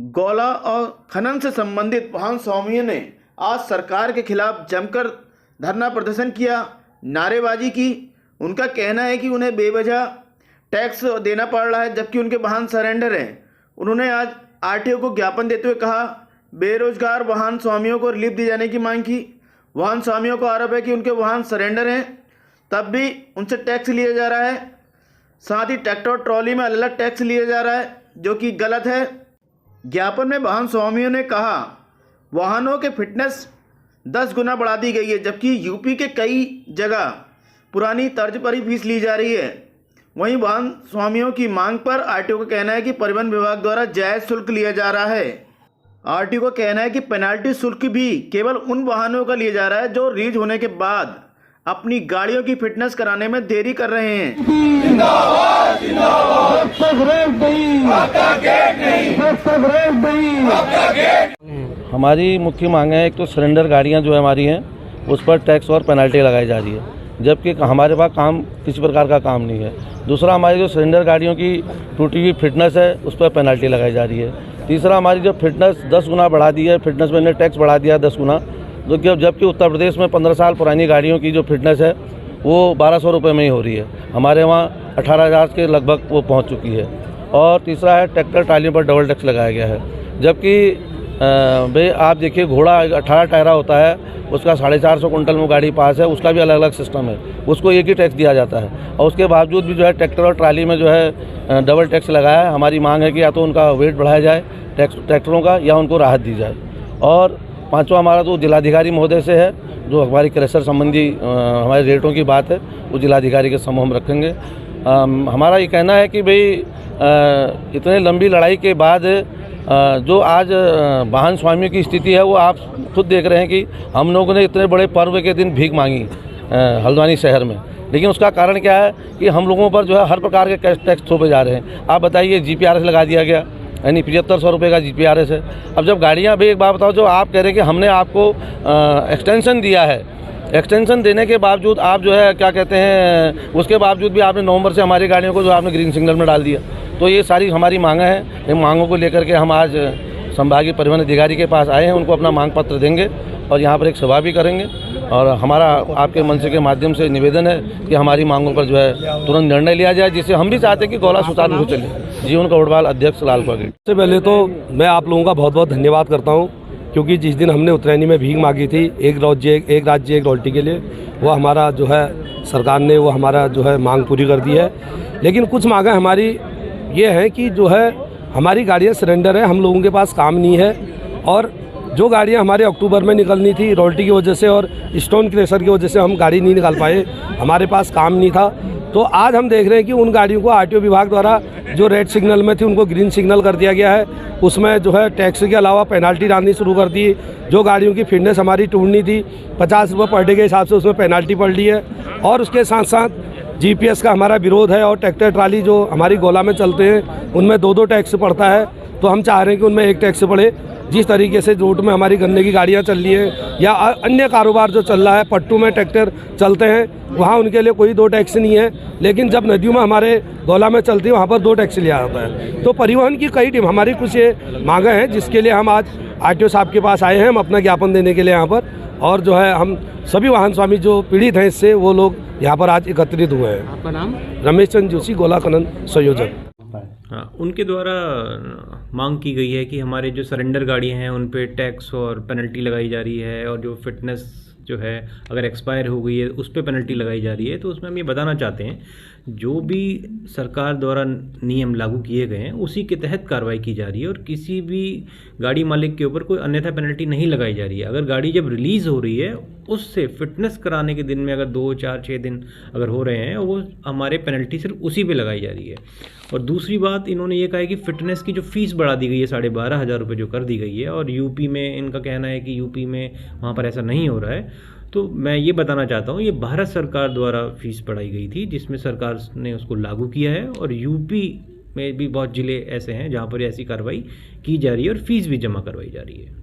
गौला और खनन से संबंधित वाहन स्वामियों ने आज सरकार के खिलाफ जमकर धरना प्रदर्शन किया, नारेबाजी की। उनका कहना है कि उन्हें बेवजह टैक्स देना पड़ रहा है जबकि उनके वाहन सरेंडर हैं। उन्होंने आज आरटीओ को ज्ञापन देते हुए कहा, बेरोजगार वाहन स्वामियों को रिलीफ दिए जाने की मांग की। वाहन स्वामियों को आरोप है कि उनके वाहन सरेंडर हैं तब भी उनसे टैक्स लिया जा रहा है। साथ ही ट्रैक्टर और ट्रॉली में अलग अलग टैक्स लिया जा रहा है जो कि गलत है। ज्ञापन में वाहन स्वामियों ने कहा, वाहनों के फिटनेस 10 गुना बढ़ा दी गई है जबकि यूपी के कई जगह पुरानी तर्ज पर ही फीस ली जा रही है। वहीं वाहन स्वामियों की मांग पर आरटीओ का कहना है कि परिवहन विभाग द्वारा जायज़ शुल्क लिया जा रहा है। आरटीओ का कहना है कि पेनाल्टी शुल्क भी केवल उन वाहनों का लिया जा रहा है जो रिलीज होने के बाद अपनी गाड़ियों की फिटनेस कराने में देरी कर रहे हैं। जिंदाबाद, जिंदाबाद। हमारी मुख्य मांग है, एक तो सिलेंडर गाड़ियां जो हमारी हैं उस पर टैक्स और पेनल्टी लगाई जा रही है जबकि हमारे पास काम किसी प्रकार का काम नहीं है। दूसरा, हमारी जो सिलेंडर गाड़ियों की टूटी हुई फिटनेस है उस पर पेनल्टी लगाई जा रही है। तीसरा, हमारी जो फिटनेस 10 गुना बढ़ा दी है, फिटनेस में टैक्स बढ़ा दिया 10 गुना, तो जबकि उत्तर प्रदेश में 15 साल पुरानी गाड़ियों की जो फिटनेस है वो 1200 रुपये में ही हो रही है, हमारे वहाँ 18,000 के लगभग वो पहुँच चुकी है। और तीसरा है, ट्रैक्टर ट्रालियों पर डबल टैक्स लगाया गया है जबकि भाई आप देखिए, घोड़ा 18 टायरा होता है, उसका 450 कुंटल में गाड़ी पास है, उसका भी अलग अलग सिस्टम है, उसको एक ही टैक्स दिया जाता है और उसके बावजूद भी जो है ट्रैक्टर और ट्राली में जो है डबल टैक्स लगाया है। हमारी मांग है कि या तो उनका वेट बढ़ाया जाए ट्रैक्टरों का या उनको राहत दी जाए। और पांचवा हमारा तो जिलाधिकारी महोदय से है, जो हमारी क्रैशर संबंधी हमारे रेटों की बात है वो जिलाधिकारी के समूह हम रखेंगे। हमारा ये कहना है कि भाई इतने लंबी लड़ाई के बाद जो आज वाहन स्वामियों की स्थिति है वो आप खुद देख रहे हैं कि हम लोगों ने इतने बड़े पर्व के दिन भीख मांगी हल्द्वानी शहर में, लेकिन उसका कारण क्या है कि हम लोगों पर जो है हर प्रकार के टैक्स थोपे जा रहे हैं। आप बताइए, GPRS लगा दिया गया, यानी 7500 रुपये का GPRS है। अब जब गाड़ियाँ भी, एक बात बताओ, जो आप कह रहे हैं कि हमने आपको एक्सटेंशन दिया है, एक्सटेंशन देने के बावजूद आप जो है क्या कहते हैं, उसके बावजूद भी आपने नवंबर से हमारी गाड़ियों को जो आपने ग्रीन सिग्नल में डाल दिया। तो ये सारी हमारी मांगें हैं। इन मांगों को लेकर के हम आज संभागीय परिवहन अधिकारी के पास आए हैं, उनको अपना मांग पत्र देंगे और यहाँ पर एक सभा भी करेंगे। और हमारा आपके मंच के माध्यम से निवेदन है कि हमारी मांगों पर जो है तुरंत निर्णय लिया जाए, जिससे हम भी चाहते हैं कि गौला सुचारू रूप से चले। जीवन कौड़वाल, अध्यक्ष लाल पागड़ी। सबसे पहले तो मैं आप लोगों का बहुत बहुत धन्यवाद करता हूँ, क्योंकि जिस दिन हमने उत्तरायणी में भीख मांगी थी एक राज्य एक रोटी के लिए, वो हमारा जो है सरकार ने वो हमारा जो है मांग पूरी कर दी है। लेकिन कुछ मांगें हमारी ये है कि जो है हमारी गाड़ियाँ सिलेंडर है, हम लोगों के पास काम नहीं है, और जो गाड़ियाँ हमारे अक्टूबर में निकलनी थी रॉयल्टी की वजह से और स्टोन क्रैशर की वजह से हम गाड़ी नहीं निकाल पाए, हमारे पास काम नहीं था। तो आज हम देख रहे हैं कि उन गाड़ियों को आरटीओ विभाग द्वारा जो रेड सिग्नल में थी उनको ग्रीन सिग्नल कर दिया गया है। उसमें जो है टैक्स के अलावा पेनाल्टी डालनी शुरू कर दी। जो गाड़ियों की फिटनेस हमारी टूटनी थी 50 रुपये पर डे के हिसाब से उसमें पेनाल्टी पड़ ली है। और उसके साथ साथ GPS का हमारा विरोध है, और ट्रैक्टर ट्राली जो हमारी गोला में चलते हैं उनमें 2-2 टैक्स पड़ता है। तो हम चाह रहे हैं कि उनमें एक टैक्स पड़े। जिस तरीके से रूट में हमारी गन्ने की गाड़ियाँ चल रही हैं या अन्य कारोबार जो चल रहा है, पट्टू में ट्रैक्टर चलते हैं, वहाँ उनके लिए कोई 2 टैक्स नहीं है, लेकिन जब नदियों में हमारे गोला में चलती है वहाँ पर 2 टैक्स लिया जाता है। तो परिवहन की कई टीम हमारी कुछ ये मांगे हैं जिसके लिए हम आज आरटीओ साहब के पास आए हैं, हम अपना ज्ञापन देने के लिए यहाँ पर। और जो है हम सभी वाहन स्वामी जो पीड़ित हैं इससे, वो लोग यहाँ पर आज एकत्रित हुए हैं। आपका नाम? रमेश चंद्र जोशी, गोला खनन संयोजक। हाँ, उनके द्वारा मांग की गई है कि हमारे जो सरेंडर गाड़ियाँ हैं उन पे टैक्स और पेनल्टी लगाई जा रही है, और जो फिटनेस जो है अगर एक्सपायर हो गई है उस पर पेनल्टी लगाई जा रही है। तो उसमें हम ये बताना चाहते हैं, जो भी सरकार द्वारा नियम लागू किए गए हैं उसी के तहत कार्रवाई की जा रही है, और किसी भी गाड़ी मालिक के ऊपर कोई अन्यथा पेनल्टी नहीं लगाई जा रही है। अगर गाड़ी जब रिलीज़ हो रही है उससे फिटनेस कराने के दिन में अगर 2, 4, 6 दिन अगर हो रहे हैं, वो हमारे पेनल्टी सिर्फ उसी पे लगाई जा रही है। और दूसरी बात, इन्होंने ये कहा है कि फ़िटनेस की जो फ़ीस बढ़ा दी गई है 12,500 रुपये जो कर दी गई है, और यूपी में इनका कहना है कि यूपी में वहाँ पर ऐसा नहीं हो रहा है। तो मैं ये बताना चाहता हूँ, ये भारत सरकार द्वारा फ़ीस बढ़ाई गई थी जिसमें सरकार ने उसको लागू किया है, और यूपी में भी बहुत ज़िले ऐसे हैं जहाँ पर ऐसी कार्रवाई की जा रही है और फ़ीस भी जमा करवाई जा रही है।